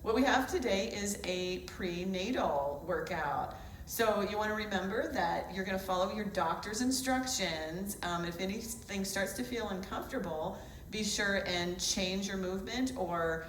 What we have today is a prenatal workout. So you want to remember that you're going to follow your doctor's instructions. If anything starts to feel uncomfortable, be sure and change your movement or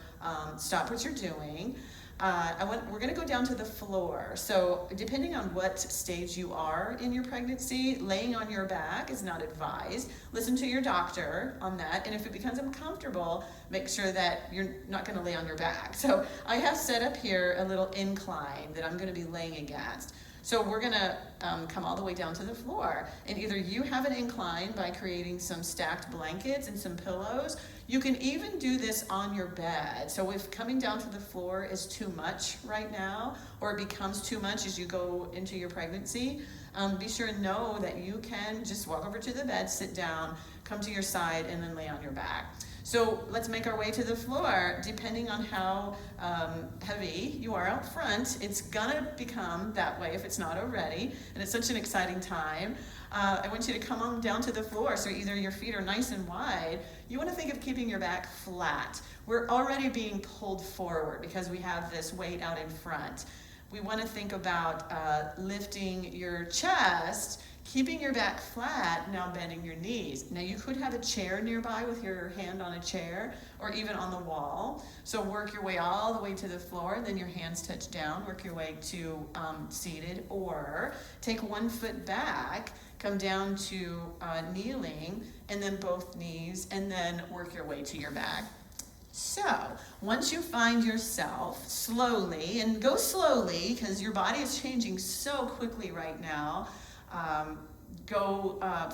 stop what you're doing. We're going to go down to the floor. So depending on what stage you are in your pregnancy, laying on your back is not advised. Listen to your doctor on that. And if it becomes uncomfortable, make sure that you're not going to lay on your back. So I have set up here a little incline that I'm going to be laying against. So we're going to come all the way down to the floor. And either you have an incline by creating some stacked blankets and some pillows. You can even do this on your bed. So if coming down to the floor is too much right now, or it becomes too much as you go into your pregnancy, be sure and know that you can just walk over to the bed, sit down, come to your side, and then lay on your back. So let's make our way to the floor. Depending on how heavy you are out front, it's gonna become that way if it's not already, and it's such an exciting time. I want you to come on down to the floor, so either your feet are nice and wide. You wanna think of keeping your back flat. We're already being pulled forward because we have this weight out in front. We wanna think about lifting your chest, keeping your back flat, now bending your knees. Now you could have a chair nearby with your hand on a chair or even on the wall. So work your way all the way to the floor, then your hands touch down, work your way to seated, or take one foot back, come down to kneeling, and then both knees, and then work your way to your back. So once you find yourself slowly, and go slowly because your body is changing so quickly right now,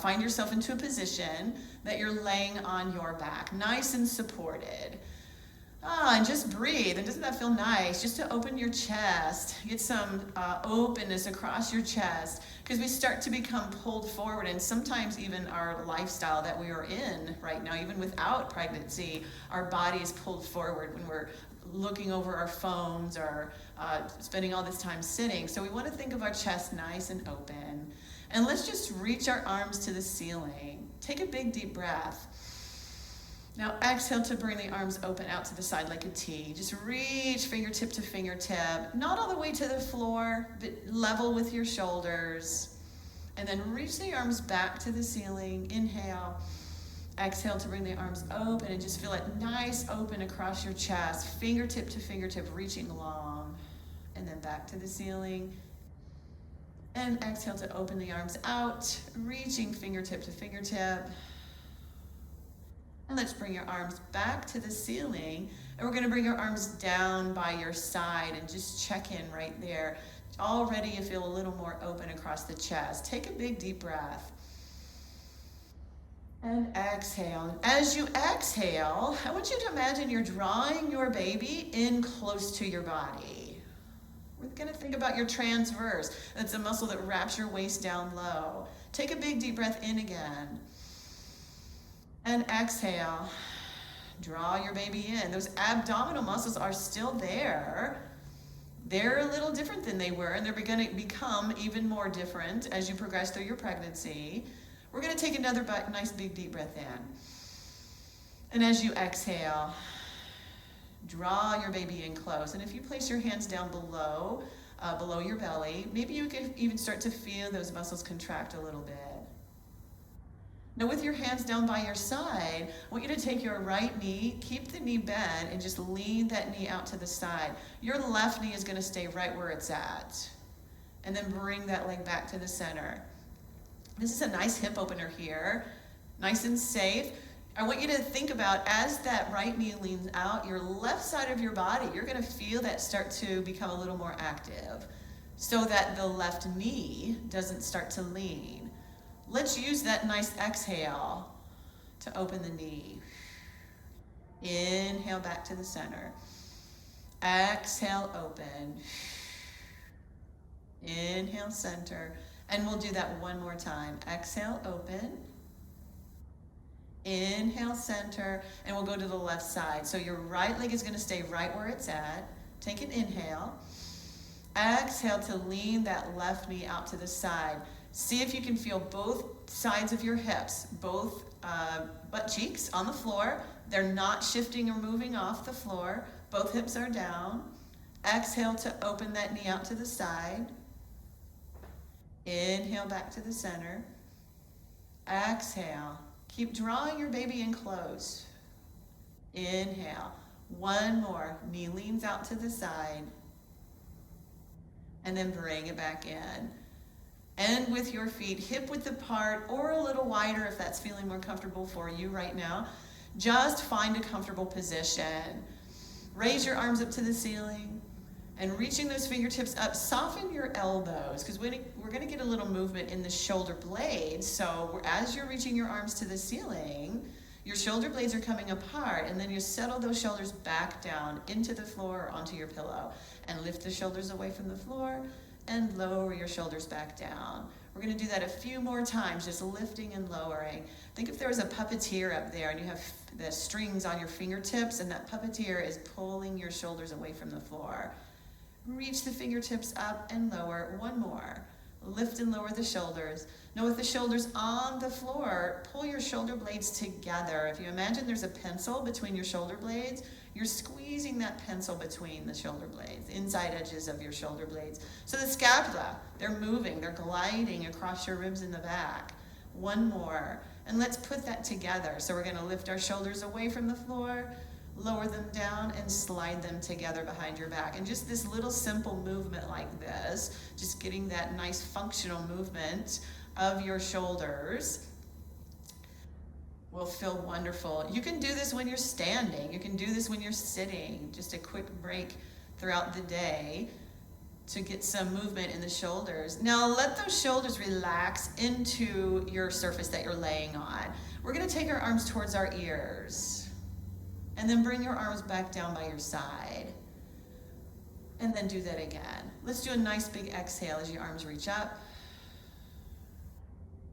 find yourself into a position that you're laying on your back, nice and supported. And just breathe. And doesn't that feel nice? Just to open your chest, get some openness across your chest, because we start to become pulled forward. And sometimes even our lifestyle that we are in right now, even without pregnancy, our body is pulled forward when we're looking over our phones or spending all this time sitting. So we want to think of our chest nice and open. And let's just reach our arms to the ceiling. Take a big deep breath. Now exhale to bring the arms open out to the side like a T. Just reach fingertip to fingertip, not all the way to the floor, but level with your shoulders. And then reach the arms back to the ceiling. Inhale. Exhale to bring the arms open and just feel it nice open across your chest, fingertip to fingertip, reaching long. And then back to the ceiling. And exhale to open the arms out, reaching fingertip to fingertip. And let's bring your arms back to the ceiling. And we're gonna bring your arms down by your side and just check in right there. Already you feel a little more open across the chest. Take a big deep breath. And exhale. And as you exhale, I want you to imagine you're drawing your baby in close to your body. We're going to think about your transverse. That's a muscle that wraps your waist down low. Take a big deep breath in again. And exhale. Draw your baby in. Those abdominal muscles are still there. They're a little different than they were, and they're going to become even more different as you progress through your pregnancy. We're going to take another nice big deep breath in. And as you exhale, draw your baby in close. And if you place your hands down below your belly, maybe you can even start to feel those muscles contract a little bit. Now with your hands down by your side, I want you to take your right knee, keep the knee bent, and just lean that knee out to the side. Your left knee is going to stay right where it's at. And then bring that leg back to the center. This is a nice hip opener here, nice and safe. I want you to think about, as that right knee leans out, your left side of your body, you're going to feel that start to become a little more active so that the left knee doesn't start to lean. Let's use that nice exhale to open the knee. Inhale back to the center. Exhale, open. Inhale, center. And we'll do that one more time. Exhale, open. Inhale, center. And we'll go to the left side. So your right leg is going to stay right where it's at. Take an inhale. Exhale to lean that left knee out to the side. See if you can feel both sides of your hips, both butt cheeks on the floor. They're not shifting or moving off the floor. Both hips are down. Exhale to open that knee out to the side. Inhale back to the center. Exhale. Keep drawing your baby in close. Inhale. One more. Knee leans out to the side. And then bring it back in. End with your feet hip width apart or a little wider if that's feeling more comfortable for you right now. Just find a comfortable position. Raise your arms up to the ceiling and reaching those fingertips up, soften your elbows because we're going to get a little movement in the shoulder blades. So as you're reaching your arms to the ceiling, your shoulder blades are coming apart, and then you settle those shoulders back down into the floor or onto your pillow and lift the shoulders away from the floor and lower your shoulders back down. We're going to do that a few more times, just lifting and lowering. Think if there was a puppeteer up there and you have the strings on your fingertips and that puppeteer is pulling your shoulders away from the floor. Reach the fingertips up and lower. One more. Lift and lower the shoulders. Now with the shoulders on the floor, pull your shoulder blades together. If you imagine there's a pencil between your shoulder blades, you're squeezing that pencil between the shoulder blades, inside edges of your shoulder blades. So the scapula, they're moving, they're gliding across your ribs in the back. One more. And let's put that together. So we're going to lift our shoulders away from the floor, lower them down, and slide them together behind your back. And just this little simple movement like this, just getting that nice functional movement of your shoulders will feel wonderful. You can do this when you're standing. You can do this when you're sitting. Just a quick break throughout the day to get some movement in the shoulders. Now let those shoulders relax into your surface that you're laying on. We're going to take our arms towards our ears. And then bring your arms back down by your side. And then do that again. Let's do a nice big exhale as your arms reach up.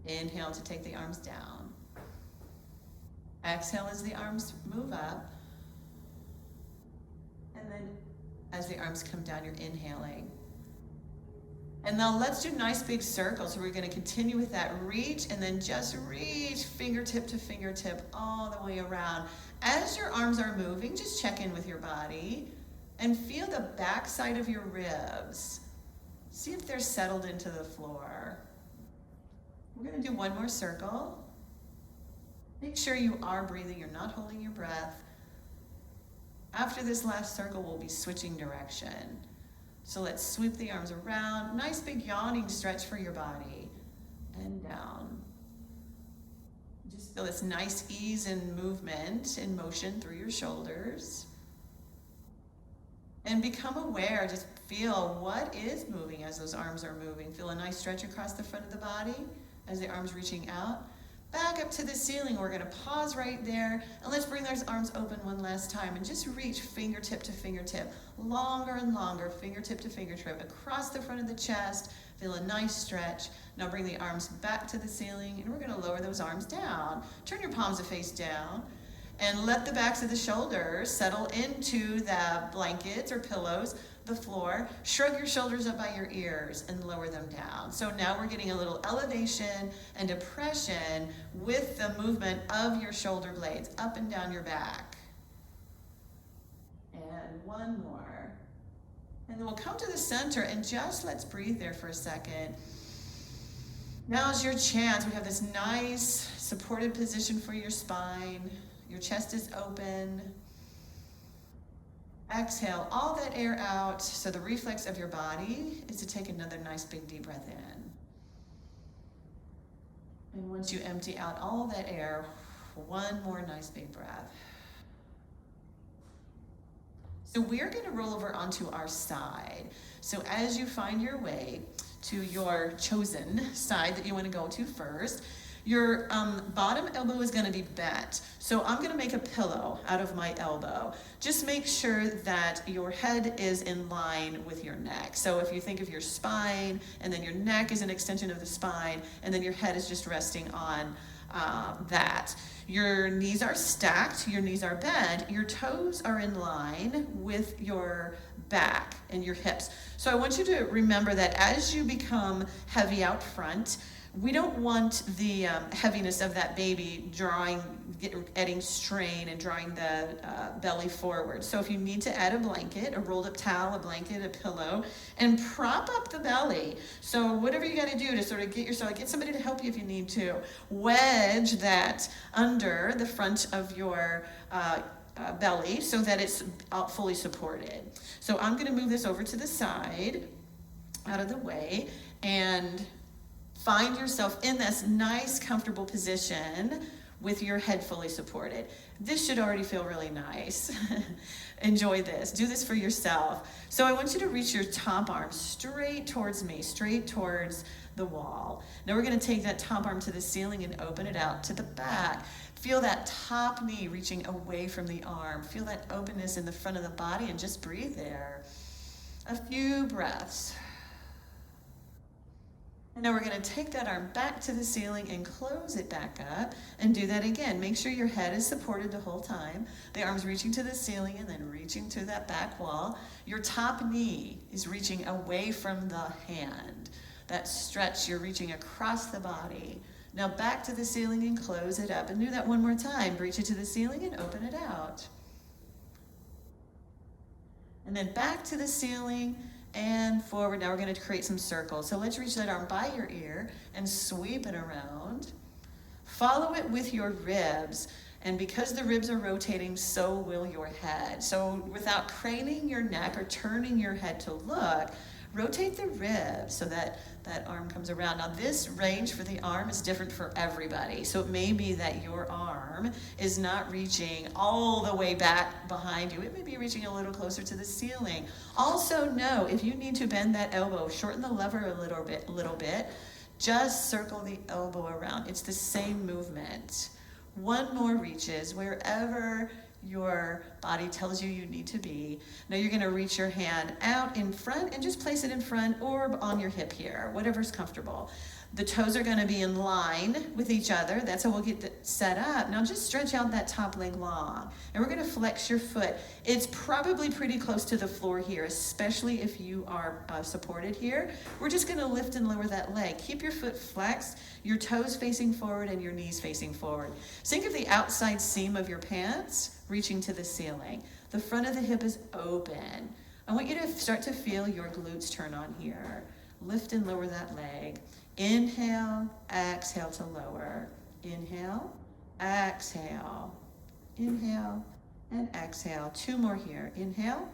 Inhale to take the arms down. Exhale as the arms move up. And then as the arms come down, you're inhaling. And now let's do nice big circles. So we're going to continue with that reach and then just reach fingertip to fingertip all the way around. As your arms are moving, just check in with your body and feel the back side of your ribs. See if they're settled into the floor. We're going to do one more circle. Make sure you are breathing, you're not holding your breath. After this last circle, we'll be switching direction. So let's sweep the arms around. Nice big yawning stretch for your body. And down. Just feel this nice ease and movement and motion through your shoulders. And become aware, just feel what is moving as those arms are moving. Feel a nice stretch across the front of the body as the arms reaching out. Back up to the ceiling. We're going to pause right there. And let's bring those arms open one last time. And just reach fingertip to fingertip. Longer and longer, fingertip to fingertip. Across the front of the chest. Feel a nice stretch. Now bring the arms back to the ceiling. And we're going to lower those arms down. Turn your palms to face down. And let the backs of the shoulders settle into the blankets or pillows, the floor. Shrug your shoulders up by your ears and lower them down. So now we're getting a little elevation and depression with the movement of your shoulder blades up and down your back. And one more. And then we'll come to the center and just let's breathe there for a second. Now's your chance. We have this nice supported position for your spine. Your chest is open. Exhale all that air out. So the reflex of your body is to take another nice big deep breath in. And once you empty out all that air, one more nice big breath. So we're going to roll over onto our side. So as you find your way to your chosen side that you want to go to first, your bottom elbow is going to be bent. So I'm going to make a pillow out of my elbow. Just make sure that your head is in line with your neck. So if you think of your spine, and then your neck is an extension of the spine, and then your head is just resting on that. Your knees are stacked, your knees are bent, your toes are in line with your back and your hips. So I want you to remember that as you become heavy out front, we don't want the heaviness of that baby adding strain and drawing the belly forward. So if you need to add a blanket, a rolled up towel, a blanket, a pillow, and prop up the belly. So whatever you got to do to sort of get somebody to help you if you need to. Wedge that under the front of your belly so that it's fully supported. So I'm going to move this over to the side, out of the way, and find yourself in this nice, comfortable position with your head fully supported. This should already feel really nice. Enjoy this. Do this for yourself. So I want you to reach your top arm straight towards me, straight towards the wall. Now we're going to take that top arm to the ceiling and open it out to the back. Feel that top knee reaching away from the arm. Feel that openness in the front of the body and just breathe there. A few breaths. And now we're going to take that arm back to the ceiling and close it back up and do that again. Make sure your head is supported the whole time. The arm's reaching to the ceiling and then reaching to that back wall. Your top knee is reaching away from the hand. That stretch, you're reaching across the body. Now back to the ceiling and close it up. And do that one more time. Reach it to the ceiling and open it out. And then back to the ceiling and forward. Now we're going to create some circles. So let's reach that arm by your ear and sweep it around. Follow it with your ribs. And because the ribs are rotating, so will your head. So without craning your neck or turning your head to look, rotate the ribs so that that arm comes around. Now this range for the arm is different for everybody. So it may be that your arm is not reaching all the way back behind you. It may be reaching a little closer to the ceiling. Also know if you need to bend that elbow, shorten the lever a little bit, just circle the elbow around. It's the same movement. One more reaches wherever your body tells you you need to be. Now you're going to reach your hand out in front and just place it in front or on your hip here, whatever's comfortable. The toes are going to be in line with each other. That's how we'll get set up. Now just stretch out that top leg long. And we're going to flex your foot. It's probably pretty close to the floor here, especially if you are supported here. We're just going to lift and lower that leg. Keep your foot flexed, your toes facing forward and your knees facing forward. Think of the outside seam of your pants reaching to the ceiling. The front of the hip is open. I want you to start to feel your glutes turn on here. Lift and lower that leg. Inhale, exhale to lower. Inhale, exhale. Inhale and exhale. Two more here. Inhale,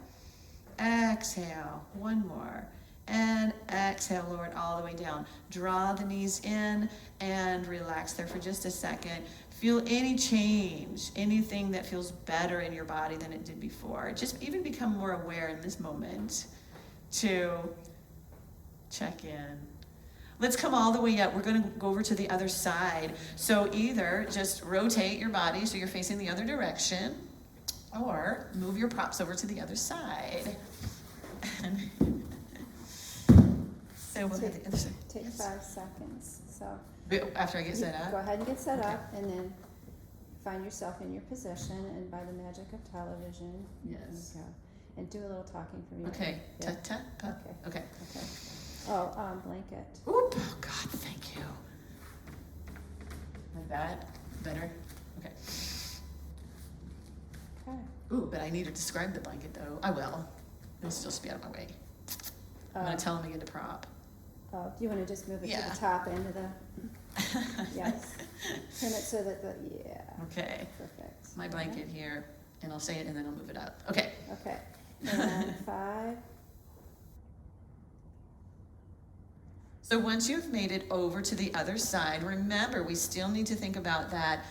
exhale. One more. And exhale, lower it all the way down. Draw the knees in and relax there for just a second. Feel any change, anything that feels better in your body than it did before. Just even become more aware in this moment to check in. Let's come all the way up. We're going to go over to the other side. So either just rotate your body so you're facing the other direction, or move your props over to the other side. So we'll have the other side. Take 5 seconds. So after I get set up? Go ahead and get set Okay. up, and then find yourself in your position, and by the magic of television, Yes. you go. And do a little talking from you. Okay. Yeah. Ta-ta. Okay. Okay. Okay. Oh, blanket. Oop. Oh, God, thank you. Like that? Better? Okay. Okay. Ooh, but I need to describe the blanket, though. I will. It'll still be out of my way. I'm going to tell him again to prop. Oh, do you want to just move it to Yeah. the top end of the? Yes. Turn it so that yeah. Okay. Perfect. My blanket here, and I'll say it and then I'll move it up. Okay. Okay. And 5. So once you've made it over to the other side, remember we still need to think about that,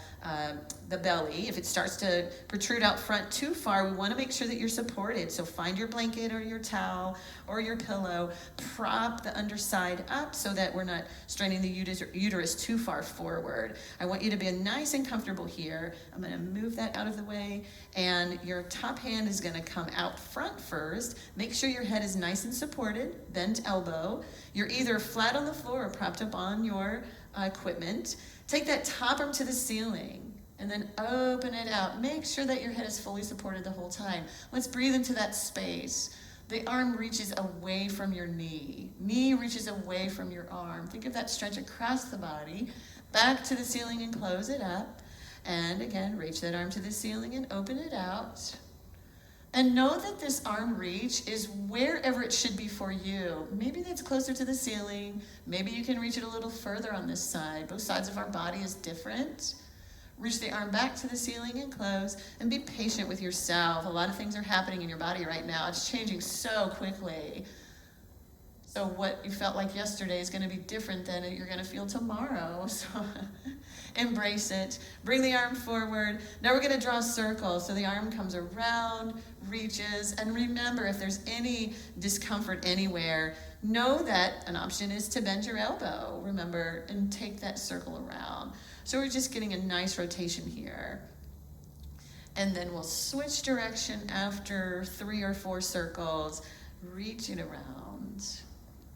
the belly. If it starts to protrude out front too far, we want to make sure that you're supported. So find your blanket or your towel or your pillow, prop the underside up so that we're not straining the uterus too far forward. I want you to be nice and comfortable here. I'm going to move that out of the way, and your top hand is going to come out front first. Make sure your head is nice and supported, bent elbow. You're either flat on the floor or propped up on your equipment. Take that top arm to the ceiling and then open it out. Make sure that your head is fully supported the whole time. Let's breathe into that space. The arm reaches away from your knee. Knee reaches away from your arm. Think of that stretch across the body, back to the ceiling and close it up. And again, reach that arm to the ceiling and open it out. And know that this arm reach is wherever it should be for you. Maybe that's closer to the ceiling. Maybe you can reach it a little further on this side. Both sides of our body is different. Reach the arm back to the ceiling and close, and be patient with yourself. A lot of things are happening in your body right now. It's changing so quickly. So what you felt like yesterday is going to be different than you're going to feel tomorrow. So embrace it. Bring the arm forward. Now we're going to draw a circle. So the arm comes around, reaches, and remember, if there's any discomfort anywhere, know that an option is to bend your elbow, remember, and take that circle around. So we're just getting a nice rotation here. And then we'll switch direction after 3 or 4 circles. Reach it around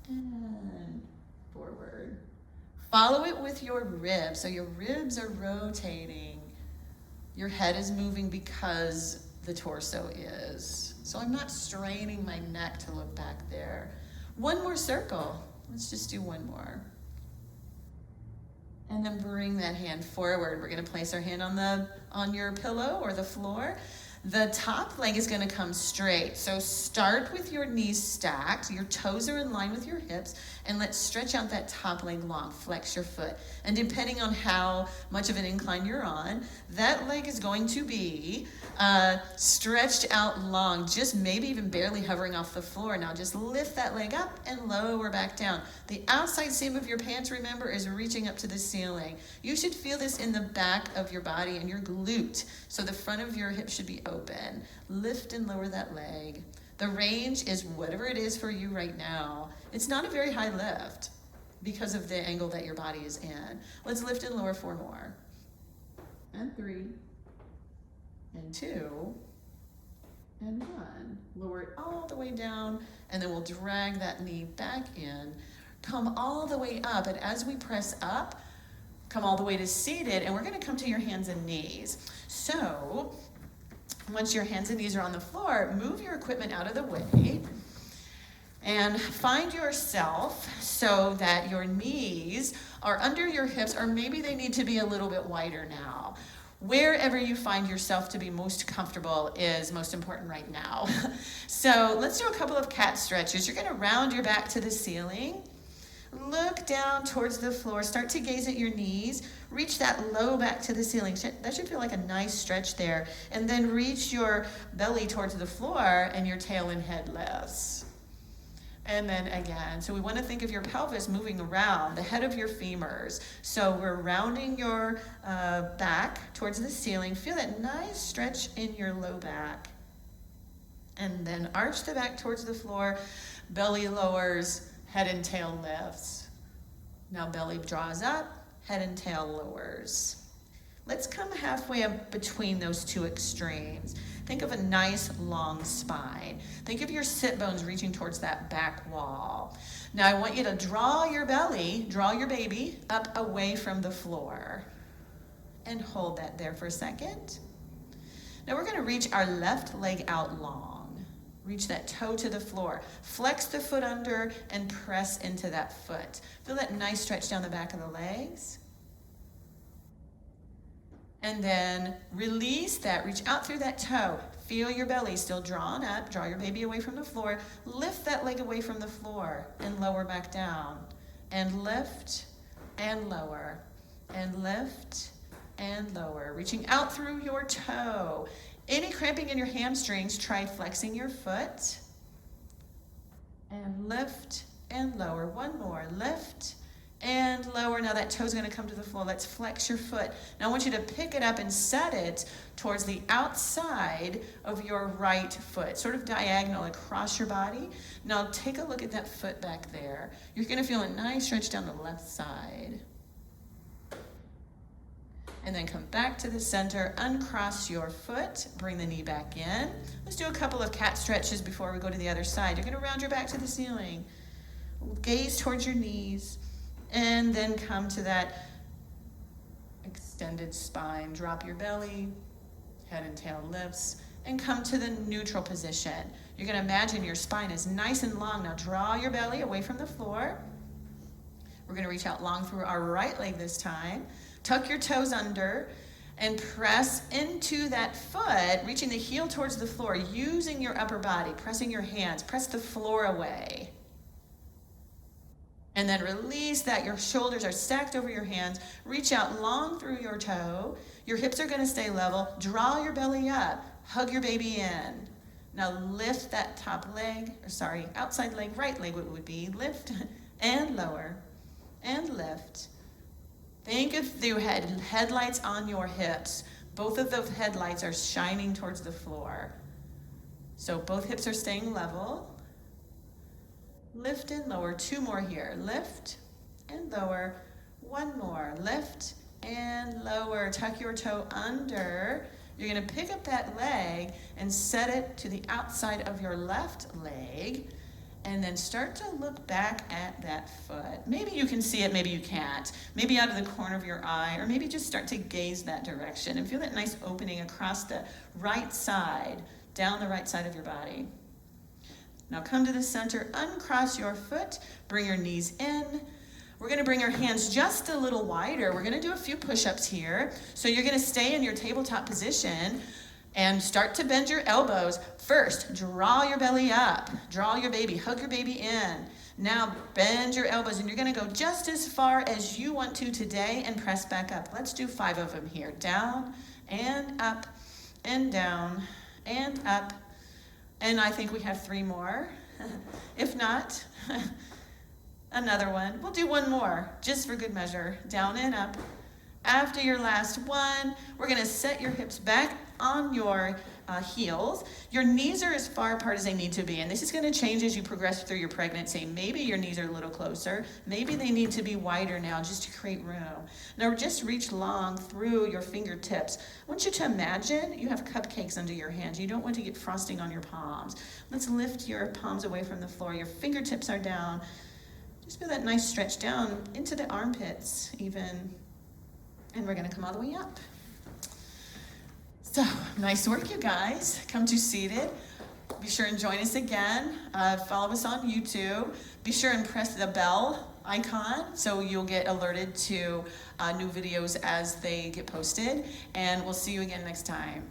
and forward. Follow it with your ribs. So your ribs are rotating. Your head is moving because the torso is. So I'm not straining my neck to look back there. One more circle. Let's just do one more. And then bring that hand forward. We're going to place our hand on your pillow or the floor. The top leg is going to come straight. So start with your knees stacked. Your toes are in line with your hips. And let's stretch out that top leg long. Flex your foot. And depending on how much of an incline you're on, that leg is going to be stretched out long, just maybe even barely hovering off the floor. Now just lift that leg up and lower back down. The outside seam of your pants, remember, is reaching up to the ceiling. You should feel this in the back of your body and your glute. So the front of your hip should be open. Lift and lower that leg. The range is whatever it is for you right now. It's not a very high lift because of the angle that your body is in. Let's lift and lower 4 more. And 3. And 2. And 1. Lower it all the way down, and then we'll drag that knee back in. Come all the way up, and as we press up, come all the way to seated, and we're going to come to your hands and knees. So once your hands and knees are on the floor, move your equipment out of the way and find yourself so that your knees are under your hips, or maybe they need to be a little bit wider now. Wherever you find yourself to be most comfortable is most important right now. So let's do a couple of cat stretches. You're going to round your back to the ceiling. Look down towards the floor. Start to gaze at your knees. Reach that low back to the ceiling. That should feel like a nice stretch there. And then reach your belly towards the floor and your tail and head lifts. And then again, so we want to think of your pelvis moving around, the head of your femurs. So we're rounding your back towards the ceiling. Feel that nice stretch in your low back. And then arch the back towards the floor. Belly lowers, head and tail lifts. Now belly draws up, head and tail lowers. Let's come halfway up between those two extremes. Think of a nice long spine. Think of your sit bones reaching towards that back wall. Now I want you to draw your belly, draw your baby up away from the floor. And hold that there for a second. Now we're going to reach our left leg out long. Reach that toe to the floor. Flex the foot under and press into that foot. Feel that nice stretch down the back of the legs. And then release that. Reach out through that toe. Feel your belly still drawn up. Draw your baby away from the floor. Lift that leg away from the floor and lower back down. And lift and lower. And lift and lower. Reaching out through your toe. Any cramping in your hamstrings, try flexing your foot. And lift and lower. One more. Lift and lower. Now that toe's going to come to the floor. Let's flex your foot. Now I want you to pick it up and set it towards the outside of your right foot, sort of diagonal across your body. Now take a look at that foot back there. You're going to feel a nice stretch down the left side. And then come back to the center, uncross your foot, bring the knee back in. Let's do a couple of cat stretches before we go to the other side. You're going to round your back to the ceiling. Gaze towards your knees. And then come to that extended spine. Drop your belly, head and tail lifts, and come to the neutral position. You're gonna imagine your spine is nice and long. Now draw your belly away from the floor. We're gonna reach out long through our right leg this time. Tuck your toes under and press into that foot, reaching the heel towards the floor, using your upper body, pressing your hands, press the floor away. And then release that. Your shoulders are stacked over your hands. Reach out long through your toe. Your hips are gonna stay level. Draw your belly up. Hug your baby in. Now lift that top leg, outside leg, right leg it would be. Lift and lower and lift. Think if you had headlights on your hips. Both of those headlights are shining towards the floor. So both hips are staying level. Lift and lower, 2 more here. Lift and lower, 1 more. Lift and lower. Tuck your toe under. You're gonna pick up that leg and set it to the outside of your left leg, and then start to look back at that foot. Maybe you can see it, maybe you can't. Maybe out of the corner of your eye, or maybe just start to gaze that direction and feel that nice opening across the right side, down the right side of your body. Now come to the center, uncross your foot, bring your knees in. We're gonna bring our hands just a little wider. We're gonna do a few push-ups here. So you're gonna stay in your tabletop position and start to bend your elbows. First, draw your belly up, draw your baby, hug your baby in. Now bend your elbows, and you're gonna go just as far as you want to today and press back up. Let's do 5 of them here. Down and up and down and up. And I think we have 3 more. If not, another one. We'll do 1 more, just for good measure. Down and up. After your last one, we're gonna set your hips back on your heels. Your knees are as far apart as they need to be, and this is gonna change as you progress through your pregnancy. Maybe your knees are a little closer. Maybe they need to be wider now just to create room. Now just reach long through your fingertips. I want you to imagine you have cupcakes under your hands. You don't want to get frosting on your palms. Let's lift your palms away from the floor. Your fingertips are down. Just feel that nice stretch down into the armpits even. And we're gonna come all the way up. So, nice work, you guys. Come to seated. Be sure and join us again. Follow us on YouTube. Be sure and press the bell icon so you'll get alerted to new videos as they get posted. And we'll see you again next time.